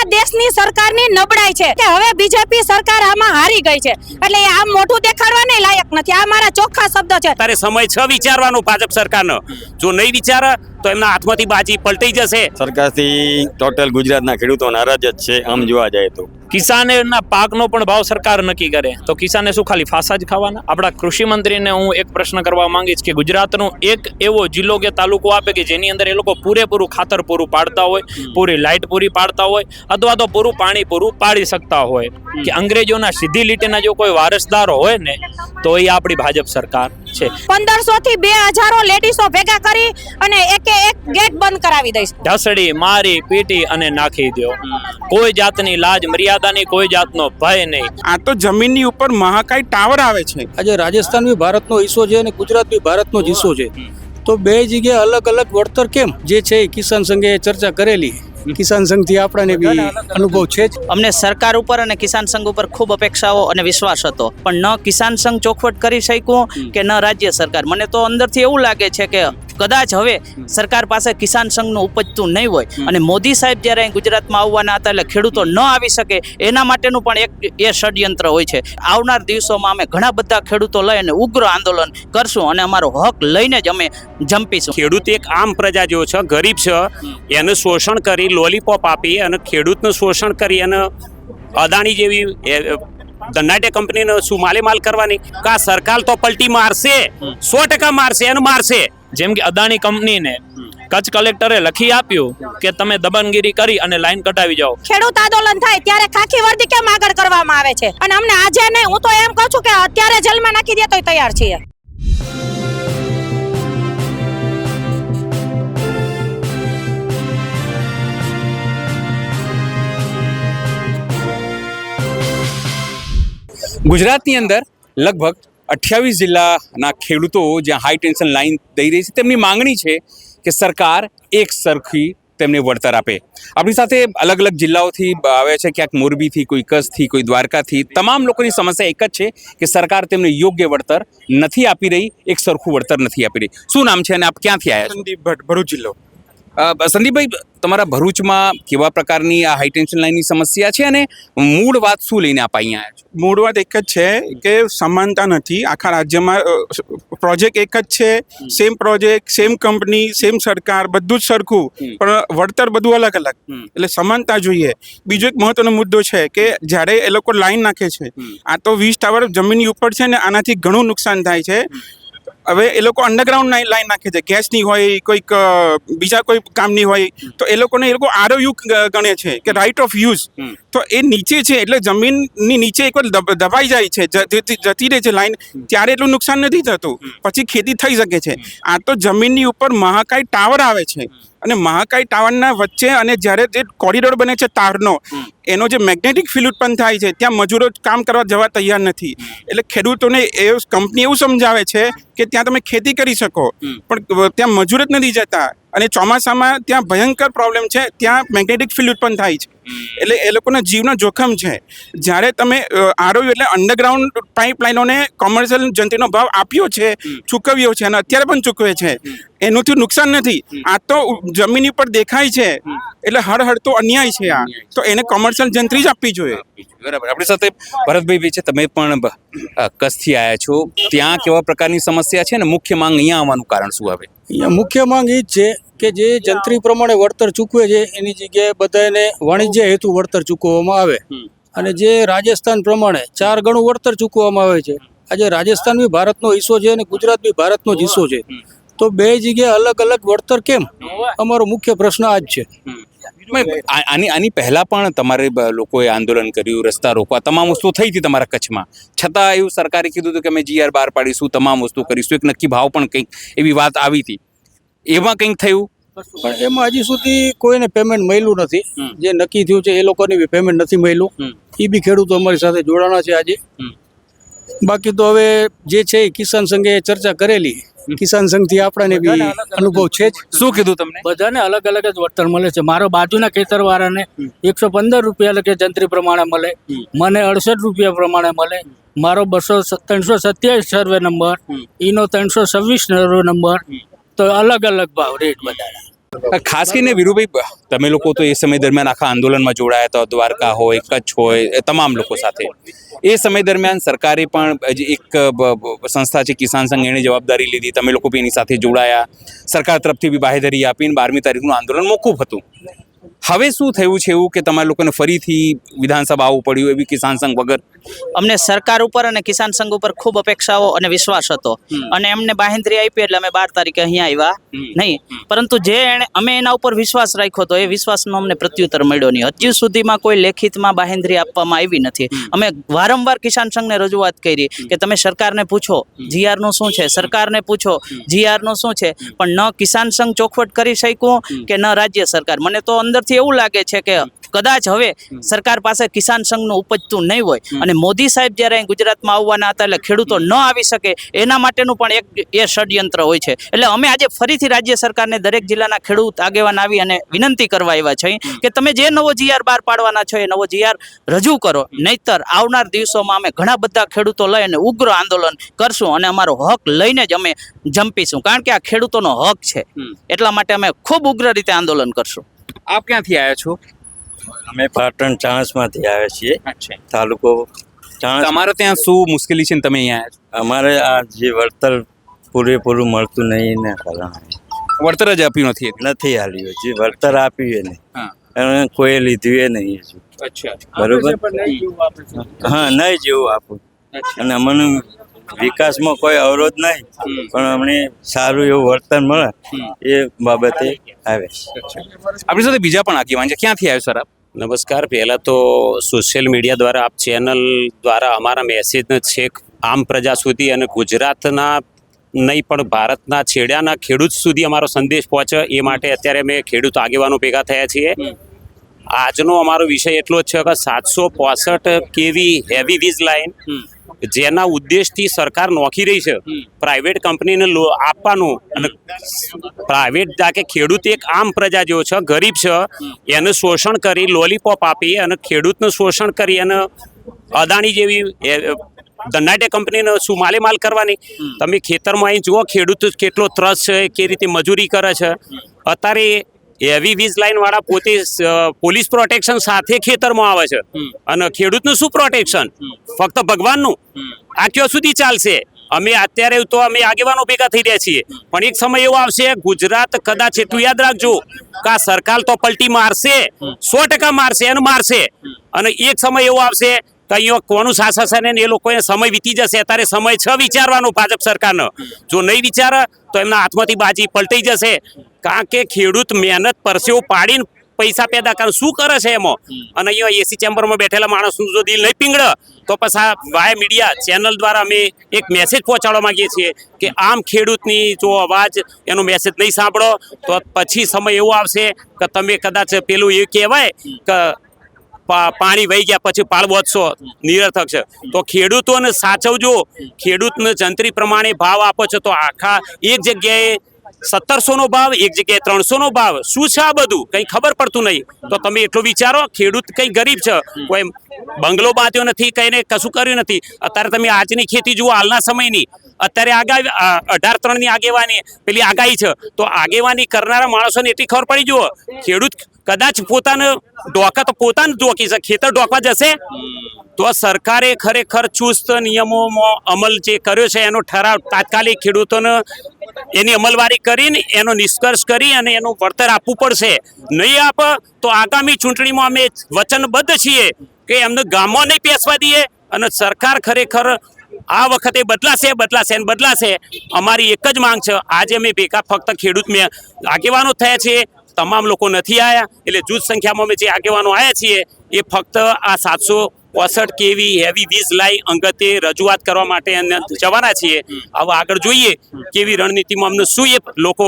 આ દેશની સરકારની નબળાઈ છે કે હવે બીજેપી સરકાર આમાં હારી ગઈ છે, એટલે આ મોઢું દેખાડવાને લાયક નથી. આ મારા ચોખ્ખા શબ્દો છે. ત્યારે સમય છે વિચારવાનો ભાજપ સરકારનો. જો નહીં વિચારે તો એમના હાથમાંથી બાજી પલટી જશે. સરકારથી ટોટલ ગુજરાતના ખેડૂતો નારાજ જ છે આમ જોવા જાય તો. કિસાનના પાકનો પણ ભાવ સરકાર નક્કી કરે તો કિસાને શું ખાલી ફાંસા જ ખાવાના? આપણા કૃષિ મંત્રીને હું એક પ્રશ્ન કરવા માંગીશ કે ગુજરાતનો એક એવો જિલ્લો કે તાલુકો આપે કે જેની અંદર એ લોકો પૂરેપૂરું ખાતર પૂરું પાડતા હોય, પૂરી લાઇટ પૂરી પાડતા હોય, અથવા તો પૂરું પાણી પૂરું પાડી શકતા હોય, કે અંગ્રેજોના સીધી લીટીના જો કોઈ વારસદારો હોય ને તો એ આપણી ભાજપ સરકાર છે. 1500 થી 2000 લેડીસો ભેગા કરી અને એક ગેટ બંધ કરાવી દઈશ. ઢસડી મારી પીટી અને નાખી દો. કોઈ જાતની લાજ મર્યાદાની, કોઈ જાતનો ભય નહીં. આ તો જમીનની ઉપર મહાકાય ટાવર આવે છે. આજે રાજસ્થાન બી ભારતનો હિસ્સો છે અને ગુજરાત બી ભારતનો જ હિસ્સો છે, તો બે જગ્યાએ અલગ અલગ વળતર કેમ? જે છે એ કિસાન સંઘે ચર્ચા કરેલી. કિસાન સંઘથી આપણને બી અનુભવ છે જ. અમને સરકાર ઉપર અને કિસાન સંઘ ઉપર ખૂબ અપેક્ષાઓ અને વિશ્વાસ હતો, પણ ન કિસાન સંઘ ચોખવટ કરી શક્યું કે ન રાજ્ય સરકાર. મને તો અંદરથી એવું લાગે છે કે કદાચ હવે સરકાર પાસે કિસાન સંઘનું ઉપજતું નહીં હોય અને મોદી સાહેબ જ્યારે અહીં ગુજરાતમાં આવવાના હતા એટલે ખેડૂતો ન આવી શકે એના માટેનું પણ એક એ ષડયંત્ર હોય છે. આવનાર દિવસોમાં અમે ઘણા બધા ખેડૂતો લઈ અને ઉગ્ર આંદોલન કરશું અને અમારો હક લઈને જ અમે જંપીશું. ખેડૂત એક આમ પ્રજા જેવો છે, ગરીબ છે, એનું શોષણ કરી લોલીપોપ આપી અને ખેડૂતનું શોષણ કરી અને અદાણી જેવી ધનાટે કંપનીનો શું માલેમાલ કરવાની? કા સરકાર તો પલટી મારશે, 100% મારશે, એને મારશે. જેમ કે અદાણી કંપનીને કચ્છ કલેક્ટરે લખી આપ્યું કે તમે દબનગીરી કરી અને લાઈન કટાવી જાઓ. ખેડૂત આંદોલન થાય ત્યારે ખાખી વર્દી કેમ આગળ કરવામાં આવે છે? અને અમને આજે નહીં, હું તો એમ કહું છું કે અત્યારે જેલમાં નાખી દે તોય તૈયાર છીએ. ગુજરાતની અંદર લગભગ 28 જિલ્લાના ખેડૂતો જ્યાં હાઈ ટેન્શન લાઈન દઈ રહી છે, તેમની માંગણી છે કે સરકાર એક સરખી તેમને વળતર આપે. આપણી સાથે અલગ અલગ જિલ્લાઓથી આવે છે, ક્યાંક મોરબીથી, કોઈ કચ્છથી, કોઈ દ્વારકાથી. તમામ લોકોની સમસ્યા એક જ છે કે સરકાર તેમને યોગ્ય વળતર નથી આપી રહી, એક સરખું વળતર નથી આપી રહી. શું નામ છે અને આપ ક્યાંથી આવ્યા છો? સંદીપ ભટ્ટ, ભરૂચ જિલ્લો. સંદીપભાઈ, તમારા ભરૂચમાં કેવા પ્રકારની આ હાઈ ટેન્શન લાઈનની સમસ્યા છે અને મૂળ વાત શું લઈને આપ અહીંયા આવ્યા છો? મૂળ વાત એક જ છે કે સમાનતા નથી. આખા રાજ્યમાં પ્રોજેક્ટ એક જ છે, same project, same company, same સરકાર, બધું જ સરખું, પણ વળતર બધું અલગ અલગ. એટલે સમાનતા જોઈએ. બીજો એક મહત્વનો મુદ્દો છે કે જ્યારે એ લોકો લાઈન નાખે છે, આ તો 20 ટાવર જમીનની ઉપર છે ને આનાથી ઘણું નુકસાન થાય છે. હવે એ લોકો અંડરગ્રાઉન્ડ લાઈન નાખે છે, ગેસની હોય, કોઈક બીજા કોઈ કામની હોય, તો એ લોકો આરઓયુ ગણે છે કે રાઇટ ઓફ યુઝ. તો એ નીચે છે એટલે જમીનની નીચે એકવાર દબાઈ જાય છે, જતી રહે છે લાઈન, ત્યારે એટલું નુકસાન નથી થતું, પછી ખેતી થઈ શકે છે. આ તો જમીનની ઉપર મહાકાય ટાવર આવે છે અને મહાકાય ટાવરના વચ્ચે અને જ્યારે જે કોરિડોર બને છે તારનો, એનો જે મેગ્નેટિક ફિલ્ડ ઉત્પન્ન થાય છે, ત્યાં મજૂરો કામ કરવા જવા તૈયાર નથી. એટલે ખેડૂતોને એ કંપની એવું સમજાવે છે કે ત્યાં તમે ખેતી કરી શકો, પણ ત્યાં મજૂર જ નથી જતા. અને ચોમાસામાં ત્યાં ભયંકર પ્રોબ્લેમ છે, ત્યાં મેગ્નેટિક ફિલ્ડ ઉત્પન્ન થાય છે, એટલે એ લોકોના જીવનો જોખમ છે. જ્યારે તમે આરઓયુ એટલે અંડરગ્રાઉન્ડ પાઇપલાઇનોને કોમર્શિયલ જંત્રીનો ભાવ આપ્યો છે, ચૂકવ્યો છે અને અત્યારે પણ ચૂકવે છે, એનાથી નુકસાન નથી. આ તો જમીન ઉપર દેખાય છે એટલે હળ તો અન્યાય છે. આ તો એને કોમર્શિયલ જંત્રી જ આપવી જોઈએ. બરાબર. આપણી સાથે ભરતભાઈ છે, તમે પણ કચ્છથી આવ્યા છો, ત્યાં કેવા પ્રકારની સમસ્યા છે ને મુખ્ય માંગ અહીંયા આવવાનું કારણ શું આવે? અહીંયા મુખ્ય માંગ એ જ છે કે જે જંત્રી પ્રમાણે વળતર ચૂકવે છે એની જગ્યાએ બધાને વાણિજ્ય હેતુ વળતર ચૂકવવામાં આવે, અને જે રાજસ્થાન પ્રમાણે 4 ગણું વળતર ચૂકવવામાં આવે છે. આજે રાજસ્થાન બી ભારતનો હિસ્સો છે અને ગુજરાત બી ભારતનો જ હિસ્સો છે, તો બે જગ્યાએ અલગ અલગ વળતર કેમ? અમારો મુખ્ય પ્રશ્ન આ જ છે. આની પહેલા પણ તમારે લોકોએ આંદોલન કર્યું, રસ્તા રોકવા, તમામ વસ્તુ થઈ હતી તમારા કચ્છમાં, છતાં એવું સરકારે કીધું હતું કે અમે GR બહાર પાડીશું, તમામ વસ્તુ કરીશું, એક નક્કી ભાવ પણ કંઈક એવી વાત આવી હતી. એમાં કંઈક થયું? પણ એમાં હજી સુધી કોઈને પેમેન્ટ મળ્યું નથી. જે નક્કી થયું છે એ લોકોને બી પેમેન્ટ નથી મળ્યું. એ બી ખેડૂતો અમારી સાથે જોડાણા છે આજે. બાકી તો હવે જે છે એ કિસાન સંઘે ચર્ચા કરેલી. કિસાન સંઘથી આપણને બી અનુભવ છે જ. શું કીધું તમને? બધાને અલગ અલગ જ વળતર મળે છે. મારો બાજુના ખેતરવાળાને 115 રૂપિયા લખે જંત્રી પ્રમાણે મળે, મને 68 રૂપિયા પ્રમાણે મળે. મારો 327 સર્વે નંબર, ઈનો 326 સર્વે નંબર, તો અલગ અલગ ભાવ રેટ બધા. ખાસ કરીને વીરુભાઈ, તમે લોકો તો એ સમય દરમિયાન આખા આંદોલનમાં જોડાયા હતા, દ્વારકા હોય, કચ્છ હોય, એ તમામ લોકો સાથે. એ સમય દરમિયાન સરકારે પણ જે એક સંસ્થા છે કિસાન સંઘ, એણે જવાબદારી લીધી, તમે લોકો બી એની સાથે જોડાયા, સરકાર તરફથી બી બાહેધરી આપીને 12મી તારીખનું આંદોલન મોકૂફ હતું. હવે શું થયું છે એવું કે તમારા લોકોને ફરીથી વિધાનસભા આવવું પડ્યું એવી કિસાન સંઘ વગર? અમને સરકાર ઉપર અને કિસાન સંઘ ઉપર ખૂબ અપેક્ષાઓ અને વિશ્વાસ હતો અને એમને બાહેંધરી આપી એટલે અમે 12 તારીખે અહીંયા આવ્યા નહીં. પરંતુ જે અમે એના ઉપર વિશ્વાસ રાખ્યો હતો એ વિશ્વાસનો અમને પ્રત્યુત્તર મળ્યો નહીં. હજી સુધીમાં કોઈ લેખિતમાં બાહેંધરી આપવામાં આવી નથી. અમે વારંવાર કિસાન સંઘને રજૂઆત કરી કે તમે સરકારને પૂછો GR નું શું છે, સરકારને પૂછો GR નું શું છે, પણ ન કિસાન સંઘ ચોખવટ કરી શક્યું કે ન રાજ્ય સરકાર. મને તો અંદરથી એવું લાગે છે કે કદાચ હવે સરકાર પાસે કિસાન સંઘનું ઉપજતું નહીં હોય અને મોદી સાહેબ જ્યારે અહીં ગુજરાતમાં આવવાના હતા એટલે ખેડૂતો ન આવી શકે એના માટેનું પણ એક એ ષડયંત્ર હોય છે. એટલે અમે આજે ફરીથી રાજ્ય સરકારને, દરેક જિલ્લાના ખેડૂત આગેવાન આવી અને વિનંતી કરવા આવ્યા છે કે તમે જે નવો GR બહાર પાડવાના છો એ નવો GR રજૂ કરો, નહીતર આવનાર દિવસોમાં અમે ઘણા બધા ખેડૂતો લઈ અને ઉગ્ર આંદોલન કરશું અને અમારો હક લઈને જ અમે જંપીશું, કારણ કે આ ખેડૂતોનો હક છે. એટલા માટે અમે ખૂબ ઉગ્ર રીતે આંદોલન કરશું. આપ ક્યાંથી આવ્યા છો? અમે પાટણ ચાણસમાંથી આવ્યા છીએ, તાલુકો ચાણસ. તમારે ત્યાં શું મુશ્કેલી છે ને તમે અહીંયા આવ્યા છો? અમારે આ જે વળતર પૂરેપૂરું મળતું નહીં ને કારણે વળતર જ આપ્યું નથી હાલ્યું. જે વળતર આપ્યું ને હા. એને કોઈ લીધું નહીં હજુ. અચ્છા, બરોબર. હા, નહીં જેવું આપું. અને અમને વિકાસમાં કોઈ અવરોધ નહીં, પણ અમને સારું એવું વળતર મળે એ બાબતે આવે છે. આપણી સાથે બીજા પણ આગેવાન છે. ક્યાંથી આવ્યો સર આપ? નમસ્કાર. પહેલાં તો સોશિયલ મીડિયા દ્વારા, આપ ચેનલ દ્વારા અમારા મેસેજને છેક આમ પ્રજા સુધી અને ગુજરાતના નહીં પણ ભારતના છેડાના ખેડૂત સુધી અમારો સંદેશ પહોંચે એ માટે અત્યારે અમે ખેડૂત આગેવાનો ભેગા થયા છીએ. આજનો અમારો વિષય એટલો જ છે કે 765 kV હેવી વીજ લાઇન જેના ઉદ્દેશથી સરકાર નોખી રહી છે પ્રાઇવેટ કંપનીને આપવાનું, અને પ્રાઇવેટ કે ખેડૂત એક આમ પ્રજા જેવો છે, ગરીબ છે, એને શોષણ કરી લોલીપોપ આપી અને ખેડૂતનું શોષણ કરી અને અદાણી જેવી ધનાટે કંપનીને શું માલ કરવાની. તમે ખેતરમાં અહીં જુઓ ખેડૂત કેટલો ત્રસ છે, કે રીતે મજૂરી કરે છે. અત્યારે હેવી વીજ લાઈન વાળા પોતે પોલીસ પ્રોટેક્શન સાથે ખેતરમાં આવે છે અને ખેડૂતનું શું પ્રોટેક્શન? ફક્ત ભગવાનનું. આ ક્યાં સુધી ચાલશે? અમે અત્યારે તો અમે આગેવાનો ભેગા થઈ રહ્યા છીએ, પણ એક સમય એવો આવશે ગુજરાત કદાચ એટલું યાદ રાખજો કે આ સરકાર તો પલટી મારશે, 100% મારશે અને મારશે. અને એક સમય એવો આવશે કે અહીંયા કોનું શાસન એ લોકોને સમય વીતી જશે. અત્યારે સમય છે વિચારવાનો ભાજપ સરકારનો. જો નહીં વિચારે તો એમના હાથમાંથી બાજી પલટાઈ જશે, કારણ કે ખેડૂત મહેનત પરસેવો પાડીને પૈસા પેદા કરે શું કરે છે એમાં. અને અહીંયા એસી ચેમ્બરમાં બેઠેલા માણસનું જો દિલ નહીં પીંગળે તો પછી આ વાય મીડિયા ચેનલ દ્વારા અમે એક મેસેજ પહોંચાડવા માંગીએ છીએ કે આમ ખેડૂતની જો અવાજ, એનો મેસેજ નહીં સાંભળો તો પછી સમય એવો આવશે કે તમે કદાચ પેલું એવું કહેવાય કે પાણી વહી ગયા પછી પાળ બોધશો, નિરર્થક છે. તો ખેડૂતોને સાચવજો. ખેડૂતને જંત્રી પ્રમાણે ભાવ આપો છો તો આખા એક જગ્યાએ 1700 ભાવ, એક જગ્યાએ 300 ભાવ. શું છે આ બધું? કંઈ ખબર પડતું નહીં. તો તમે એટલું વિચારો, ખેડૂત કંઈ ગરીબ છે, કોઈ બંગલો બાંધ્યો નથી, કંઈને કશું કર્યું નથી. અત્યારે તમે આજની ખેતી જુઓ, હાલના સમયની. અત્યારે 18-3 આગેવાની પેલી આગાહી છે, તો આગેવાની કરનારા માણસોને એટલી ખબર પડી જુઓ, ખેડૂત કદાચ પોતાને ડોકા તો પોતાને ડોકી છે, ખેતર ડોકવા જશે. તો સરકારે ખરેખર ચુસ્ત નિયમોમાં અમલ જે કર્યો છે એનો ઠરાવ તાત્કાલિક ખેડૂતોને એની અમલવારી કરીને એનો નિષ્કર્ષ કરી અને એનું વળતર આપવું પડશે. નહીં આપે તો આગામી ચૂંટણીમાં અમે વચનબદ્ધ છીએ કે એમને ગામમાં નહીં પેસવા દઈએ. અને સરકાર ખરેખર આ વખતે બદલાશે. અમારી એક જ માંગ છે. આજે અમે ભેગા ફક્ત ખેડૂત આગેવાનો થયા છીએ, તમામ લોકો નથી આવ્યા. એટલે જૂથ સંખ્યામાં અમે જે આગેવાનો આવ્યા છીએ એ ફક્ત આ 765 kV હેવી વીજ લાઈન અંગતે રજૂઆત કરવા માટે જવાના છીએ. હવે આગળ જોઈએ કેવી રણનીતિમાં અમને શું એ લોકો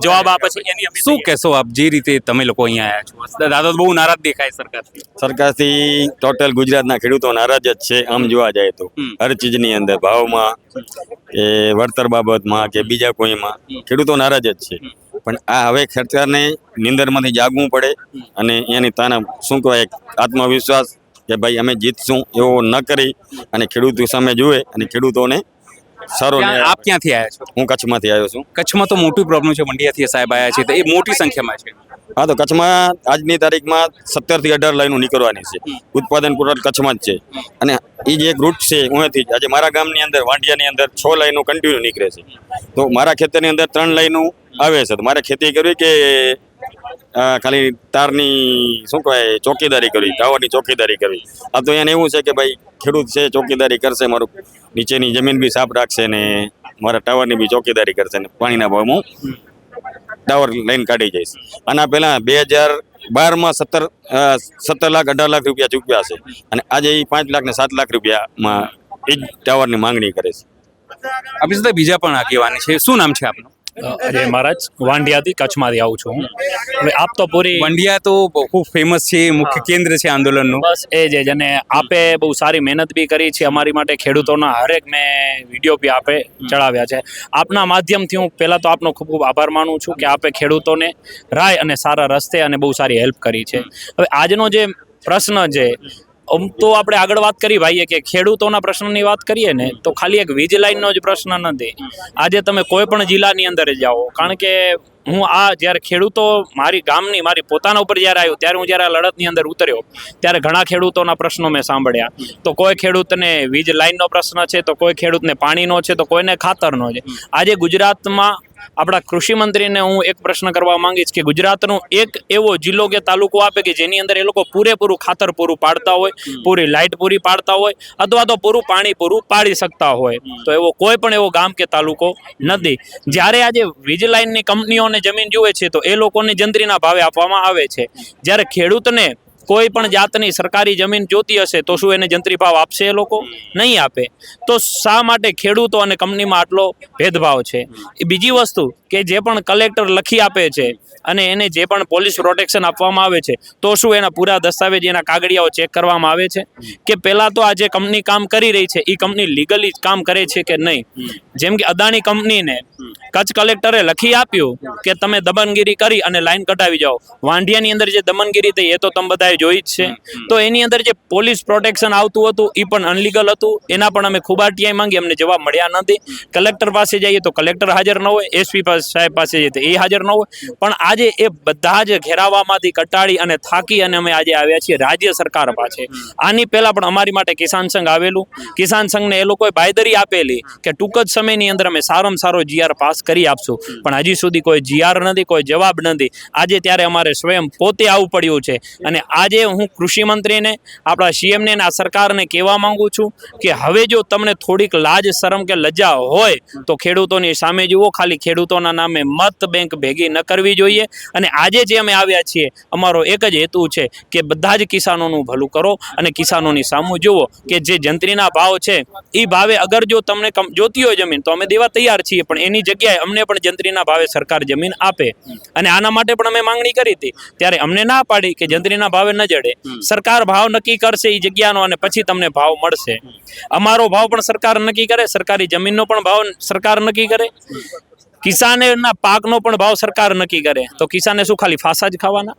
જવાબ આપે છે એની અમે શું કહેશો આપ, જે રીતે તમે લોકો અહીંયા આવ્યા છો? દાદા બહુ નારાજ દેખાય સરકારથી ટોટલ ગુજરાતના ખેડૂતો નારાજ જ છે. આમ જોવા જાય તો હર ચીજની અંદર, ભાવમાં કે વળતર બાબતમાં કે બીજા કોઈમાં ખેડૂતો નારાજ જ છે. પણ આ હવે સરકારને નિંદરમાંથી જાગવું પડે અને એની તાના શું કહેવાય આત્મવિશ્વાસ કે ભાઈ અમે જીતશું એવો ન કરી અને ખેડૂતો સામે જુએ અને ખેડૂતોને સારો ત્યાં ન્યાય આપ ક્યાંથી આવ્યા છો? હું કચ્છમાંથી આવ્યો છું. કચ્છમાં તો મોટી પ્રોબ્લેમ છે, મંડિયાથી સાહેબ આવ્યા છે, તો એ મોટી સંખ્યામાં છે. હા, તો કચ્છમાં આજની તારીખમાં 17 થી 18 લાઈનો નીકળવાની છે. ઉત્પાદન ટોટલ કચ્છમાં જ છે. અને એ જે એક રૂટ છે અહીંયાથી જ આજે મારા ગામની અંદર વાંઢિયાની અંદર 6 લાઈનો કન્ટિન્યુ નીકળે છે. તો મારા ખેતરની અંદર 3 લાઈનો આવે છે. તો મારે ખેતી કરવી કે ખાલી તારની શું કહેવાય ચોકીદારી કરવી, ટાવરની ચોકીદારી કરવી? આ તો એને એવું છે કે ભાઈ ખેડૂત છે, ચોકીદારી કરશે, મારું નીચેની જમીન બી સાફ રાખશે ને મારા ટાવરની બી ચોકીદારી કરશે ને પાણીના ભાવમાં ટાવર લઈને કાઢી જઈશ. આના પહેલા 2012માં 17 લાખ 18 લાખ રૂપિયા ચૂક્યા છે અને આજે એ 5 લાખ ને 7 લાખ રૂપિયામાં એ જ ટાવરની માંગણી કરે છે. આપણી સાથે બીજા પણ આગેવાની છે. શું નામ છે આપનું? અજય મહારાજ, વાંઢિયાથી કચ્છમાંથી આવું છું હું. હવે આપ તો પૂરી વંડિયા તો ખૂબ ફેમસ છે, મુખ્ય કેન્દ્ર છે આંદોલનનું. બસ એ જ અને આપે બહુ સારી મહેનત બી કરી છે અમારી માટે, ખેડૂતોના હરેક મેં વિડીયો બી આપે ચડાવ્યા છે. આપના માધ્યમથી હું પહેલાં તો આપનો ખૂબ ખૂબ આભાર માનું છું કે આપે ખેડૂતોને રાય અને સારા રસ્તે અને બહુ સારી હેલ્પ કરી છે. હવે આજનો જે પ્રશ્ન છે, તો આપણે આગળ વાત કરી ભાઈએ કે ખેડૂતોના પ્રશ્નની વાત કરીએ ને તો ખાલી એક વીજ લાઈનનો જ પ્રશ્ન નથી. આજે તમે કોઈ પણ જિલ્લાની અંદર જાઓ, કારણ કે હું આ જ્યારે ખેડૂતો મારી ગામની મારી પોતાના ઉપર જ્યારે આવ્યું ત્યારે હું જ્યારે આ લડતની અંદર ઉતર્યો ત્યારે ઘણા ખેડૂતોના પ્રશ્નો મેં સાંભળ્યા. તો કોઈ ખેડૂતને વીજ લાઈનનો પ્રશ્ન છે, તો કોઈ ખેડૂતને પાણીનો છે, તો કોઈને ખાતરનો છે. આજે ગુજરાતમાં આપણા કૃષિ મંત્રીને હું એક પ્રશ્ન કરવા માંગીશ કે ગુજરાતનો એક એવો જિલ્લો કે તાલુકો આપે કે જેની અંદર એ લોકો પૂરેપૂરું ખાતર પૂરું પાડતા હોય, પૂરી લાઇટ પૂરી પાડતા હોય, અથવા તો પૂરું પાણી પૂરું પાડી શકતા હોય. તો એવો કોઈ પણ એવો ગામ કે તાલુકો નથી. જ્યારે આજે વીજ લાઇનની કંપનીઓને જમીન જુએ છે તો એ લોકોને જંત્રીના ભાવે આપવામાં આવે છે. જ્યારે ખેડૂતને કોઈ પણ જાતની સરકારી જમીન જોતી હશે તો શું એને જંત્રી ભાવ આપશે? એ લોકો નહીં આપે. તો શા માટે ખેડૂતો અને કંપનીમાં આટલો ભેદભાવ છે? એ બીજી વસ્તુ કે જે પણ કલેક્ટર લખી આપે છે અને એને જે પણ પોલીસ પ્રોટેક્શન આપવામાં આવે છે તો શું એના પૂરા દસ્તાવેજ, એના કાગળિયાઓ ચેક કરવામાં આવે છે? કે પહેલાં તો આ જે કંપની કામ કરી રહી છે એ કંપની લીગલી કામ કરે છે કે નહીં? જેમ કે અદાણી કંપનીને કચ્છ કલેક્ટરે લખી આપ્યું કે તમે દમનગીરી કરી અને લાઈન કઢાવી જાઓ. વાંઢિયાની અંદર જે દમનગીરી થઈ એ તો તમે બધાએ જોઈ જ છે. તો એની અંદર જે પોલીસ પ્રોટેક્શન આવતું હતું એ પણ અનલીગલ હતું. એના પણ અમે ખૂબ આરટીઆઈ માંગી, અમને જવાબ મળ્યા નથી. કલેક્ટર પાસે જઈએ તો કલેક્ટર હાજર ન હોય, એસપી સાહેબ પાસે જઈએ તો એ હાજર ન હોય. પણ આજે એ બધા જ ઘેરાવામાંથી કટાળી અને થાકી અને અમે આજે આવ્યા છીએ રાજ્ય સરકાર પાસે. આની પહેલા પણ અમારી માટે કિસાન સંઘ આવેલું. કિસાન સંઘને એ લોકોએ બાંયધરી આપેલી કે ટૂંક જ સમયની અંદર અમે સારામાં સારો જીઆર પાસ કરી આપશું, પણ હજી સુધી કોઈ જીઆર નથી, કોઈ જવાબ નથી. આજે ત્યારે અમારે સ્વયં પોતે આવવું પડ્યું છે. અને આજે હું કૃષિ મંત્રીને, આપણા સીએમને આ સરકારને કહેવા માંગુ છું કે હવે જો તમને થોડીક લાજ શરમ કે લજ્જા હોય તો ખેડૂતોની સામે જુઓ. ખાલી ખેડૂતોના નામે મત બેંક ભેગી ન કરવી જોઈએ. અને આજે જે અમે આવ્યા છીએ અમારો એક જ હેતુ છે કે બધા જ કિસાનોનું ભલું કરો અને કિસાનોની સામું જુઓ કે જે જંત્રીના ભાવ છે એ ભાવે અગર જો તમને જોતી હોય જમીન તો અમે દેવા તૈયાર છીએ, પણ એની જગ્યાએ અમને પણ જંત્રીના ભાવે સરકાર જમીન આપે. અને આના માટે પણ અમે માંગણી કરી હતી ત્યારે અમને ના પાડી કે જંત્રીના ભાવે ન જડે, સરકાર ભાવ નક્કી કરશે એ જગ્યાનો અને પછી તમને ભાવ મળશે. અમારો ભાવ પણ સરકાર નક્કી કરે, સરકારી જમીનનો પણ ભાવ સરકાર નક્કી કરે, કિસાનના પાકનો પણ ભાવ સરકાર નક્કી કરે. તો કિસાને શું ખાલી ફાંસા જ ખાવાના?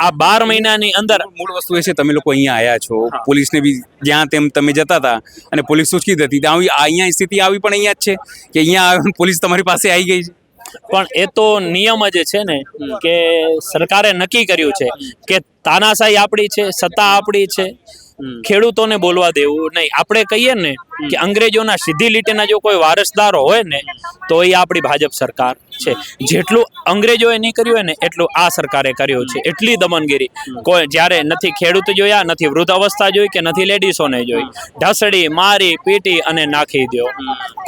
આ 12 મહિનાની અંદર મૂળ વસ્તુ એ છે તમે લોકો અહીંયા આવ્યા છો, પોલીસને બી જ્યાં તેમ તમે જતા હતા અને પોલીસ સૂચકી હતી, અહીંયા સ્થિતિ આવી પણ અહીંયા જ છે કે અહીંયા પોલીસ તમારી પાસે આવી ગઈ છે. પણ એ તો નિયમ જ છે ને કે સરકારે નક્કી કર્યું છે કે તાનાશાહી આપણી છે, સત્તા આપણી છે, ખેડૂતોને બોલવા દેવું નહીં. આપણે કહીએ ને કે અંગ્રેજોના સીધી લીટીના જો કોઈ વારસદારો હોય ને તો એ આપણી ભાજપ સરકાર છે. જેટલું અંગ્રેજોએ નહીં કર્યું હોય ને એટલું આ સરકારે કર્યું છે. એટલી દમનગીરી કોઈ જ્યારે નથી ખેડૂત જોયા, નથી વૃદ્ધ અવસ્થા જોઈ કે નથી લેડીસોને જોઈ. ઢસડી, મારી, પીટી અને નાખી દો.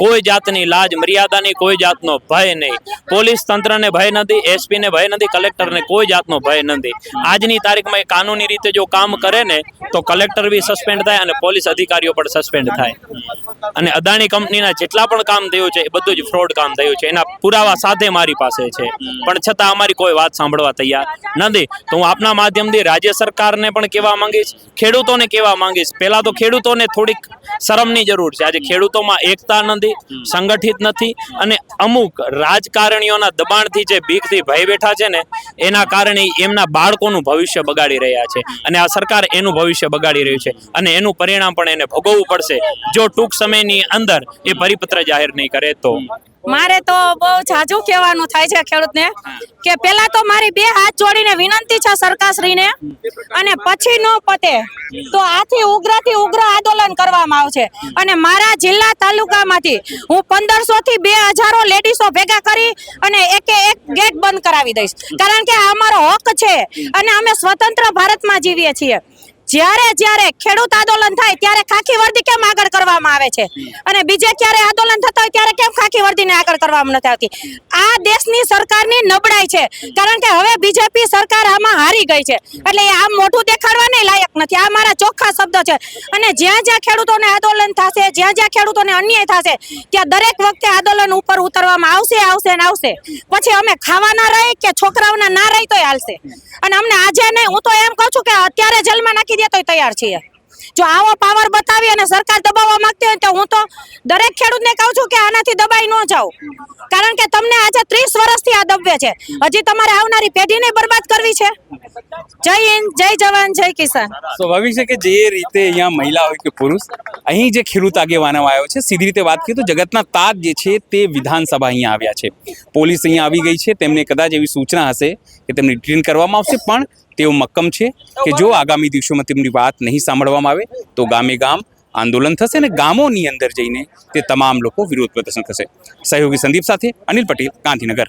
કોઈ જાતની લાજ મર્યાદાની, કોઈ જાતનો ભય નહીં. પોલીસ તંત્રને ભય નથી, એસપીને ભય નથી, કલેક્ટરને કોઈ જાતનો ભય નથી. આજની તારીખમાં એ કાનૂની રીતે જો કામ કરે ને તો કલેક્ટર બી સસ્પેન્ડ થાય અને પોલીસ અધિકારીઓ પણ સસ્પેન્ડ થાય. અને અદાણી કંપનીના જેટલા પણ કામ થયું છે એ બધું જ ફ્રોડ કામ થયું છે. એના પુરાવા સાથે બધે મારી પાસે છે, પણ છતાં અમારી કોઈ વાત સાંભળવા તૈયાર નથી. તો હું આપના માધ્યમથી રાજ્ય સરકારને પણ કહેવા માંગીશ, ખેડૂતોને કહેવા માંગીશ, પહેલા તો ખેડૂતોને થોડીક શરમની જરૂર છે. આજે ખેડૂતોમાં એકતા નથી, સંગઠિત નથી, અને અમુક રાજકારણીઓના દબાણથી જે ભીખથી ભય બેઠા છે ને, એના કારણે એમના બાળકોનું ભવિષ્ય બગાડી રહ્યા છે. અને આ સરકાર એનું ભવિષ્ય બગાડી રહ્યું છે, અને એનું પરિણામ પણ એને ભોગવવું પડશે જો ટૂંક સમયની અંદર એ પરિપત્ર જાહેર નહીં કરે તો. મારે તો બહુ ઝાઝું કહેવાનું થાય છે ખેડૂતને કે પહેલા તો મારી બે હાથ જોડીને વિનંતી છે સરકારશ્રીને, અને પછી નો પતે તો આથી ઉગ્ર આંદોલન કરવામાં આવશે. અને મારા જિલ્લા તાલુકામાંથી હું 1500 થી 2000 લેડીઝો ભેગા કરી અને એક ગેટ બંધ કરાવી દઈશ, કારણ કે આ અમારો હક છે અને અમે સ્વતંત્ર ભારતમાં જીવીએ છીએ. જ્યારે ખેડૂત આંદોલન થાય ત્યારે ખાખી વર્દી કેમ આગળ કરવામાં આવે છે, અને બીજે ક્યારે આંદોલન થતા હોય ત્યારે કેમ ખાખી વર્દીને આગળ કરવામાં નથી આવતી? આ દેશની સરકારની નબળાઈ છે, કારણ કે હવે બીજેપી સરકાર આમાં હારી ગઈ છે. એટલે એ આમ મોઢું દેખાડવાને લાયક નથી. આ મારા ચોખ્ખા શબ્દ છે. અને જ્યાં ખેડૂતોને આંદોલન થશે, જ્યાં ખેડૂતોને અન્યાય થશે, ત્યાં દરેક વખતે આંદોલન ઉપર ઉતરવામાં આવશે. પછી અમે ખાવાના રહી કે છોકરાઓના ના રહી તોય હાલશે. અને અમને આજે નહીં, હું તો એમ કહું છું કે અત્યારે જેલમાં નાખી દે તોય તૈયાર છીએ. જો આવો પાવર બતાવી અને સરકાર દબાવવા માંગતી હોય તો હું તો દરેક ખેડૂતને કહું છું કે આનાથી દબાઈ ન જાઓ, કારણ કે તમને આજે 30 વર્ષથી આ દબવે છે. હજી તમારે આવનારી પેઢીને બરબાદ કરવી છે. જય હિન્દ, જય જવાન, જય કિસાન. સ્વાભાવિક છે કે જે રીતે અહીંયા મહિલા હોય કે પુરુષ, અહીં જે ખેડૂત આગેવાનો આવ્યો છે, સીધી રીતે વાત કરીએ તો જગતના તાત જે છે તે વિધાનસભા અહીંયા આવ્યા છે. પોલીસ અહીંયા આવી ગઈ છે, તેમને કદાચ એવી સૂચના હશે કે તેમને ડિટેન કરવામાં આવશે, પણ તેઓ મક્કમ છે કે જો આગામી દિવસોમાં તેમની વાત નહીં સાંભળવામાં આવે તો ગામે ગામ આંદોલન થશે અને ગામોની અંદર જઈને તે તમામ લોકો વિરોધ પ્રદર્શન કરશે. સહયોગી સંદીપ સાથે અનિલ પટેલ, ગાંધીનગર.